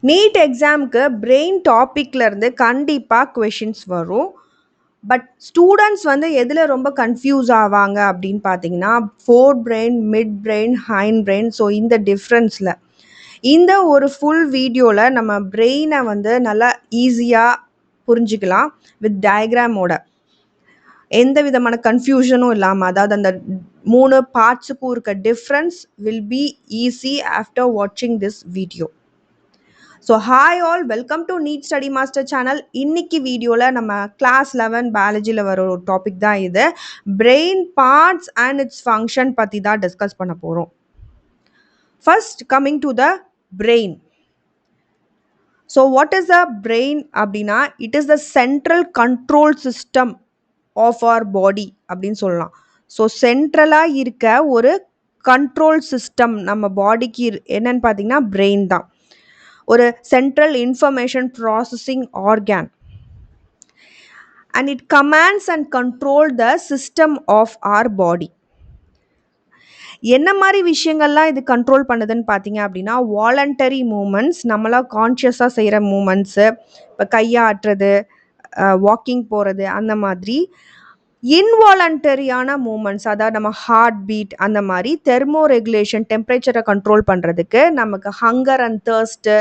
NEET எக்ஸாமுக்கு brain டாப்பிக்லேருந்து கண்டிப்பாக questions வரும். பட் ஸ்டூடெண்ட்ஸ் வந்து எதில் ரொம்ப கன்ஃபியூஸ் ஆவாங்க அப்படின்னு பார்த்தீங்கன்னா, four brain, mid brain, hind brain. So இந்த டிஃப்ரென்ஸில் இந்த ஒரு ஃபுல் வீடியோவில் நம்ம பிரெயினை வந்து நல்லா ஈஸியாக புரிஞ்சுக்கலாம் வித் டயக்ராமோட. எந்த விதமான கன்ஃபியூஷனும் இல்லாமல், அதாவது அந்த 3 பார்ட்ஸுக்கும் இருக்க difference will be easy after வாட்சிங் this video. So hi all, welcome to NEET study master channel. இன்னைக்கு வீடியோவில் நம்ம கிளாஸ் 11 பயாலஜியில் வர ஒரு டாபிக் தான் இது. Brain parts and its function பற்றி தான் டிஸ்கஸ் பண்ண போகிறோம். First coming to the brain. So what is the brain அப்படின்னா, it is the central control system of our body அப்படின்னு சொல்லலாம். ஸோ சென்ட்ரலாக இருக்க ஒரு கண்ட்ரோல் சிஸ்டம் நம்ம பாடிக்கு என்னன்னு பார்த்தீங்கன்னா பிரெயின் தான். ஒரு central information processing organ, and it commands and control the system of our body. என்ன மாதிரி விஷயங்கள்லாம் இது கண்ட்ரோல் பண்ணுதுன்னு பார்த்தீங்க அப்படின்னா, வாலண்டரி மூமெண்ட்ஸ், நம்மளாம் கான்ஷியஸாக செய்கிற மூமெண்ட்ஸு, இப்போ கையாட்டுறது, வாக்கிங் போகிறது, அந்த மாதிரி. இன்வாலண்டரியான மூமெண்ட்ஸ், அதாவது நம்ம ஹார்ட் பீட், அந்த மாதிரி. தெர்மோ ரெகுலேஷன், டெம்பரேச்சரை கண்ட்ரோல் பண்ணுறதுக்கு நமக்கு ஹங்கர் அண்ட் தர்ஸ்ட்டு,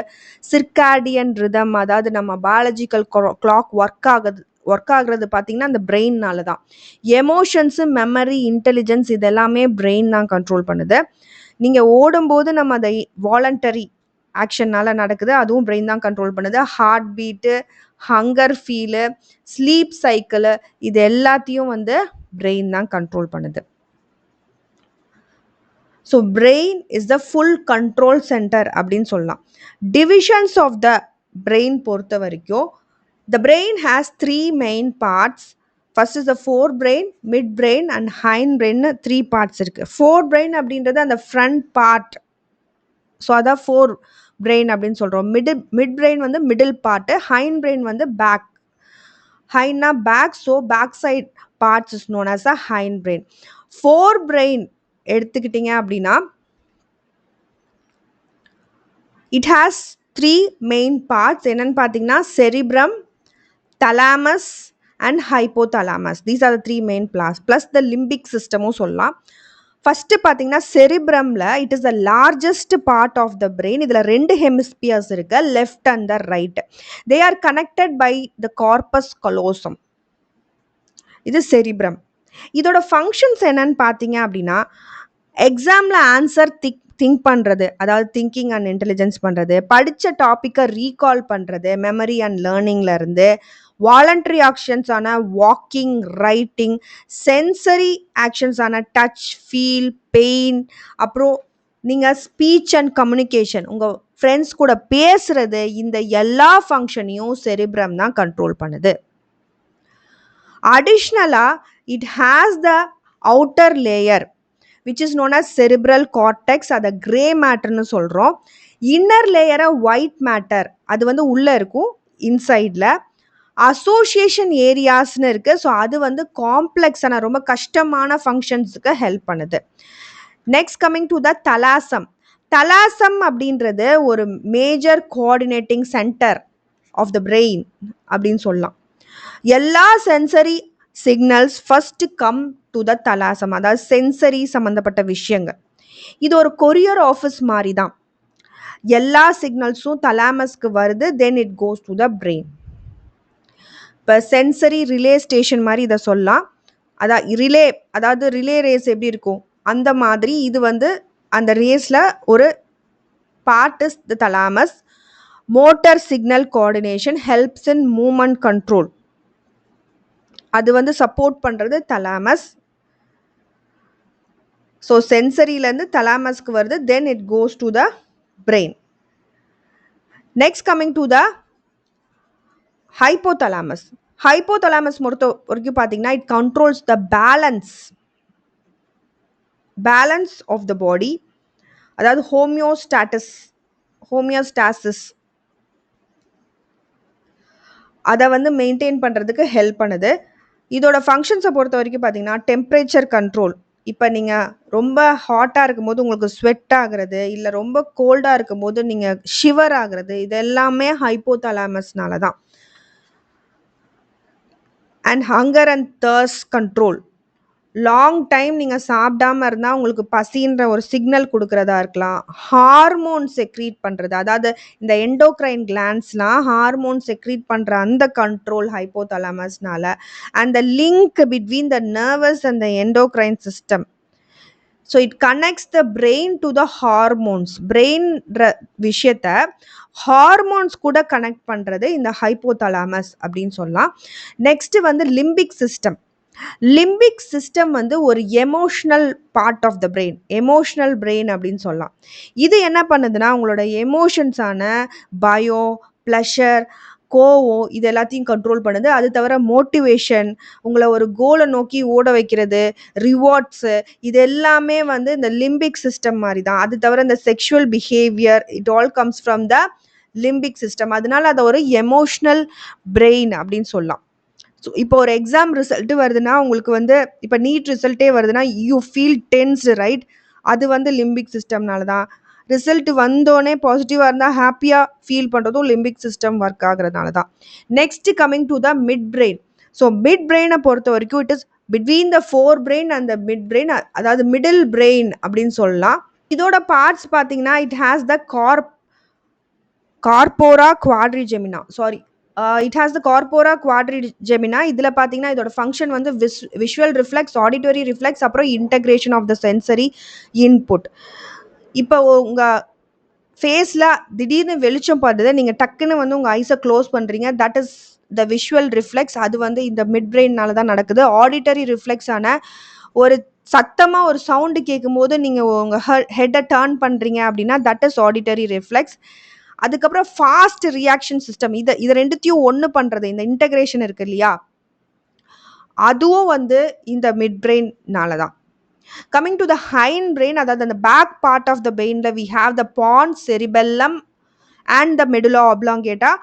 சிர்காடியன் ரிதம், அதாவது நம்ம பயாலஜிக்கல் கிளாக் ஒர்க் ஆகுறது பார்த்திங்கன்னா அந்த பிரெயின்னால தான். எமோஷன்ஸு, மெமரி, இன்டெலிஜென்ஸ், இது எல்லாமே பிரெயின் தான் கண்ட்ரோல் பண்ணுது. நீங்கள் ஓடும்போது நம்ம அதை வாலண்டரி ஆக்ஷனால் நடக்குது, அதுவும் பிரெயின் தான் கண்ட்ரோல் பண்ணுது. Heart beat, hunger feel, sleep cycle, இது எல்லாத்தையும் வந்து பிரெயின் தான் கண்ட்ரோல் பண்ணுது. So brain is the full control centre அப்படின்னு சொல்லலாம். டிவிஷன்ஸ் ஆஃப் த பிரெயின் பொறுத்த வரைக்கும், the brain has 3 main parts. First is the four brain, mid brain and hind brain. 3 parts இருக்குது. ஃபோர் பிரெயின் அப்படின்றது அந்த front part. So அதான் fore brain அப்படின்னு சொல்கிறோம். மிட் பிரெயின் வந்து மிடில் பார்ட்டு, ஹைண்ட் பிரெயின் வந்து பேக். ஹைண்ட்னா back, so back side parts is known as a hindbrain. Forebrain எடுத்துக்கிட்டிங்க அப்படின்னா, இட் ஹேஸ் 3 மெயின் பார்ட்ஸ். என்னன்னு பார்த்தீங்கன்னா, cerebrum, thalamus and hypothalamus. These are the 3 main parts. Plus the limbic சிஸ்டமும் சொல்லலாம். First பார்த்தீங்கன்னா செரிப்ரமில் it is the largest part of the brain. இதில் 2 hemispheres இருக்கு, left and the right. They are connected by the corpus callosum. இது செரிப்ரம். இதோட functions என்னன்னு பார்த்தீங்க அப்படின்னா, எக்ஸாமில் ஆன்சர் திங்க் பண்ணுறது, அதாவது திங்கிங் அண்ட் இன்டெலிஜென்ஸ் பண்ணுறது, படித்த டாப்பிக்கை ரீகால் பண்ணுறது, மெமரி அண்ட் லேர்னிங்லேருந்து, வாலண்டரி ஆக்ஷன்ஸான வாக்கிங், ரைட்டிங், சென்சரி ஆக்ஷன்ஸான டச், ஃபீல், பெயின், அப்புறம் நீங்கள் ஸ்பீச் அண்ட் கம்யூனிகேஷன், உங்கள் ஃப்ரெண்ட்ஸ் கூட பேசுகிறது, இந்த எல்லா ஃபங்க்ஷனையும் செரிப்ரம் தான் கண்ட்ரோல் பண்ணுது. அடிஷ்னலாக it has the outer layer which is known as cerebral cortex, அதை கிரே மேட்டர்னு சொல்கிறோம். இன்னர் லேயரை ஒயிட் மேட்டர், அது வந்து உள்ளே இருக்கும் இன்சைடில். அசோசியேஷன் ஏரியாஸ்னு இருக்குது. ஸோ அது வந்து காம்ப்ளெக்ஸான ரொம்ப கஷ்டமான ஃபங்க்ஷன்ஸுக்கு ஹெல்ப் பண்ணுது. Next coming to the thalamus. Thalamus அப்படின்றது ஒரு major coordinating centre of the brain அப்படின்னு சொல்லலாம். எல்லா sensory signals first come to the thalamus, அதாவது சென்சரி சம்மந்தப்பட்ட விஷயங்கள். இது ஒரு கொரியர் ஆஃபீஸ் மாதிரி தான். எல்லா சிக்னல்ஸும் தலாமஸ்க்கு வருது, then it goes to the brain. இப்போ சென்சரி ரிலே ஸ்டேஷன் மாதிரி இதை சொல்லலாம். அதாவது ரிலே ரேஸ் எப்படி இருக்கும் அந்த மாதிரி இது வந்து அந்த ரேஸில் ஒரு part is the thalamus. Motor signal coordination helps in movement control, அது வந்து சப்போர்ட் பண்ணுறது தலாமஸ். ஸோ சென்சரியிலேருந்து தலாமஸ்க்கு வருது, then it goes to the brain. Next coming to the hypothalamus. Hypothalamus பொறுத்த வரைக்கும் பார்த்தீங்கன்னா, it controls the balance of the body, அதாவது ஹோமியோஸ்டாசிஸ், அதை வந்து மெயின்டைன் பண்ணுறதுக்கு ஹெல்ப் பண்ணுது. இதோட ஃபங்க்ஷன்ஸை பொறுத்த வரைக்கும் பார்த்தீங்கன்னா, டெம்பரேச்சர் கண்ட்ரோல், இப்ப நீங்க ரொம்ப ஹாட்டா இருக்கும்போது உங்களுக்கு ஸ்வெட் ஆகுறது, இல்ல ரொம்ப கோல்டா இருக்கும்போது நீங்க ஷிவர் ஆகுறது, இது எல்லாமே ஹைப்போதாலமஸ்னால தான். And hunger and thirst control. Long time நீங்க சாப்பிடாம இருந்தா உங்களுக்கு பசின்ற ஒரு சிக்னல் குடுக்கிறதா இருக்கலாம். ஹார்மோன் செக்ரீட் பண்றது. அதாவது இந்த எண்டோக்ரைன் கிளாண்ட்ஸ்லாம் ஹார்மோன் செக்ரீட் பண்ற அந்த கண்ட்ரோல் ஹைப்போதாலமஸ்னால. And the link between the nervous and the endocrine system. So it connects the brain to the hormones. பிரெயின்ற விஷயத்த ஹார்மோன்ஸ் கூட கனெக்ட் பண்றது இந்த ஹைப்போதாலமஸ் அப்படின்னு சொல்லலாம். நெக்ஸ்ட் வந்து லிம்பிக் சிஸ்டம். லிம்பிக் சிஸ்டம் வந்து ஒரு emotional part of the brain. Emotional brain அப்படின்னு சொல்லலாம். இது என்ன பண்ணுதுன்னா உங்களோட எமோஷன்ஸான பயம், ப்ளஷர், கோவம் இது எல்லாத்தையும் கண்ட்ரோல் பண்ணுது. அது தவிர மோட்டிவேஷன், உங்கள ஒரு கோலை நோக்கி ஓட வைக்கிறது, ரிவார்ட்ஸு இது எல்லாமே வந்து இந்த லிம்பிக் சிஸ்டம் மாதிரி தான். அது தவிர இந்த sexual behaviour it all comes from the limbic system. அதனால அதை ஒரு எமோஷனல் பிரெயின் அப்படின்னு சொல்லலாம். ஸோ இப்போ ஒரு எக்ஸாம் ரிசல்ட்டு வருதுன்னா உங்களுக்கு வந்து இப்போ நீட் ரிசல்ட்டே வருதுன்னா யூ ஃபீல் டென்ஸ்டு ரைட். அது வந்து லிம்பிக் சிஸ்டம்னால தான். ரிசல்ட் வந்தோடனே பாசிட்டிவாக இருந்தால் ஹாப்பியாக ஃபீல் பண்ணுறதும் லிம்பிக் சிஸ்டம் ஒர்க் ஆகுறதுனால தான். Next coming to the midbrain. So மிட் பிரெயினை பொறுத்த வரைக்கும் it is between the four brain and the midbrain, அதாவது மிடில் பிரெயின் அப்படின்னு சொல்லலாம். இதோட பார்ட்ஸ் பார்த்தீங்கன்னா it has the corpora quadrigemina sorry it has the corpora quadrigemina. இதில் பார்த்தீங்கன்னா இதோட ஃபங்க்ஷன் வந்து விஷுவல் ரிஃப்ளெக்ஸ், ஆடிட்டரி ரிஃப்ளெக்ஸ், அப்புறம் integration of the sensory input. இப்போ உங்கள் ஃபேஸில் திடீர்னு வெளிச்சம் படுது, நீங்கள் டக்குன்னு வந்து உங்கள் ஐஸை க்ளோஸ் பண்ணுறீங்க, that is the visual reflex. அது வந்து இந்த மிட் பிரெயின்னால தான் நடக்குது. ஆடிட்டரி ரிஃப்ளெக்ஸான ஒரு சத்தமாக ஒரு சவுண்டு கேட்கும்போது நீங்கள் உங்கள் ஹெட்டை டேர்ன் பண்ணுறீங்க அப்படின்னா தட் இஸ் ஆடிட்டரி ரிஃப்ளெக்ஸ். அதுக்கப்புறம் ஃபாஸ்ட் ரியாக்ஷன் சிஸ்டம். இதை ரெண்டுத்தையும் ஒன்று பண்ணுறது இந்த இன்டகிரேஷன் இருக்கு இல்லையா, அதுவும் வந்து இந்த மிட் பிரெயின்னால தான். Coming to the hind brain, அதாவது அந்த பேக் பார்ட் ஆஃப் த பிரெயினில் we have the pons, cerebellum and the medulla oblongata.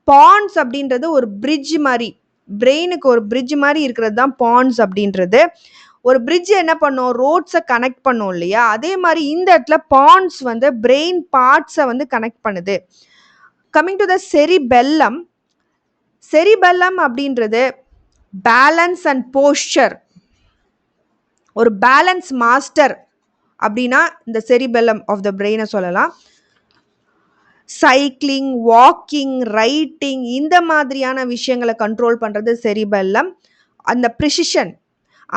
Pons அப்படின்றது ஒரு பிரிட்ஜ் மாதிரி, பிரெயினுக்கு ஒரு பிரிட்ஜ் மாதிரி இருக்கிறது தான் பான்ஸ் அப்படின்றது. ஒரு பிரிட்ஜ் என்ன பண்ணும், ரோட்ஸை கனெக்ட் பண்ணும் இல்லையா, அதே மாதிரி இந்த இடத்துல பான்ஸ் வந்து பிரெயின் பார்ட்ஸை வந்து கனெக்ட் பண்ணுது. Coming to the cerebellum. Cerebellum அப்படின்றது பேலன்ஸ் அண்ட் போஸ்டர், ஒரு பேலன்ஸ் மாஸ்டர் அப்படின்னா இந்த செரிபெல்லம் ஆஃப் த பிரெயினை சொல்லலாம். சைக்கிளிங், வாக்கிங், ரைட்டிங் இந்த மாதிரியான விஷயங்களை கண்ட்ரோல் பண்ணுறது செரிபெல்லம். அந்த ப்ரிசிஷன்,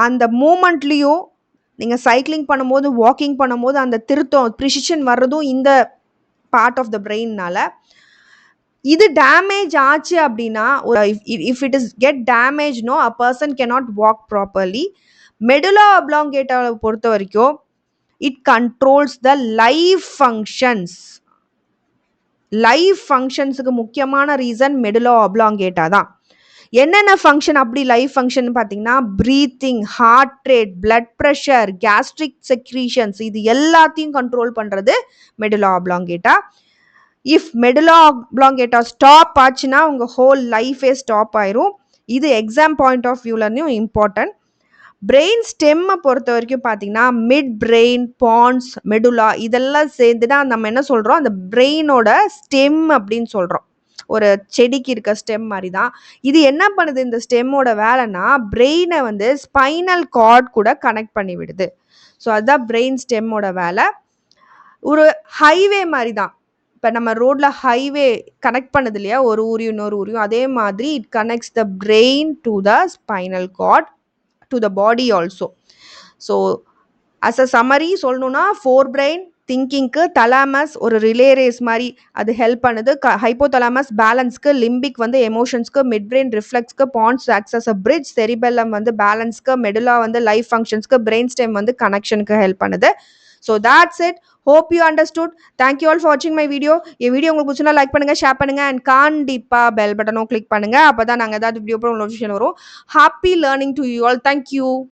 அந்த மூமெண்ட்லேயும் நீங்கள் சைக்கிளிங் பண்ணும்போது, வாக்கிங் பண்ணும்போது அந்த திருத்தம் ப்ரிசிஷன் வர்றதும் இந்த பார்ட் ஆஃப் த பிரெயின்னால. இது டேமேஜ் ஆச்சு அப்படின்னா, if it is get damage no a person cannot walk properly. Medulla ஆப்லாங்கேட்டாவை பொறுத்த வரைக்கும் it controls the life functions. Life ஃபங்க்ஷன்ஸுக்கு முக்கியமான ரீசன் மெடுலா ஆப்லாங்கேட்டா தான். என்னென்ன ஃபங்க்ஷன் அப்படி லைஃப் ஃபங்க்ஷன் பார்த்தீங்கன்னா, breathing, heart rate, blood pressure, gastric secretions இது எல்லாத்தையும் கண்ட்ரோல் பண்ணுறது medulla oblongata. If medulla oblongata stop ஆச்சுன்னா உங்கள் ஹோல் லைஃபே ஸ்டாப் ஆயிரும். இது எக்ஸாம் பாயிண்ட் ஆஃப் வியூலர்னையும் இம்பார்ட்டன்ட். பிரெயின் ஸ்டெம்மை பொறுத்த வரைக்கும் பார்த்தீங்கன்னா மிட் பிரெயின், பான்ஸ், மெடுலா இதெல்லாம் சேர்ந்து தான் நம்ம என்ன சொல்கிறோம், அந்த பிரெயினோட ஸ்டெம் அப்படின்னு சொல்கிறோம். ஒரு செடிக்கு இருக்க ஸ்டெம் மாதிரி தான் இது. என்ன பண்ணுது இந்த ஸ்டெம்மோட வேலைன்னா, பிரெயினை வந்து ஸ்பைனல் கார்ட் கூட கனெக்ட் பண்ணி விடுது. ஸோ அதுதான் பிரெயின் ஸ்டெம்மோட வேலை. ஒரு ஹைவே மாதிரி தான். இப்போ நம்ம ரோட்ல ஹைவே கனெக்ட் பண்ணுது இல்லையா, ஒரு ஊரையும் இன்னொரு ஊரையும், அதே மாதிரி it connects the brain to the spinal cord to the body also. So as a summary சொல்லணும்னா, ஃபோர் பிரெயின் திங்கிங்க்கு, தலாமஸ் ஒரு ரிலே ரேஸ் மாதிரி அது ஹெல்ப் பண்ணுது. ஹைப்போதலாமஸ் பேலன்ஸ்க்கு, லிம்பிக் வந்து எமோஷன்ஸ்க்கு, மிட் பிரெயின் ரிஃப்ளெக்ஸ்க்கு, pons acts as a bridge, cerebellum வந்து பேலன்ஸ்க்கு, மெடுலா வந்து லைஃப் ஃபங்க்ஷன்ஸ்க்கு, பிரெயின் ஸ்டெம் வந்து கனெக்ஷனுக்கு ஹெல்ப் பண்ணுது. So that's it. Hope you understood. Thank you all for watching my video. இந்த வீடியோ உங்களுக்கு பிடிச்சிருந்தா லைக் பண்ணுங்க, ஷேர் பண்ணுங்க அண்ட் கண்டிப்பா பெல் பட்டனும் கிளிக் பண்ணுங்க. அப்பதான் நாங்கள் ஏதாவது வீடியோ நோட்டிஃபிகேஷன் வரும். Happy learning to you all. Thank you.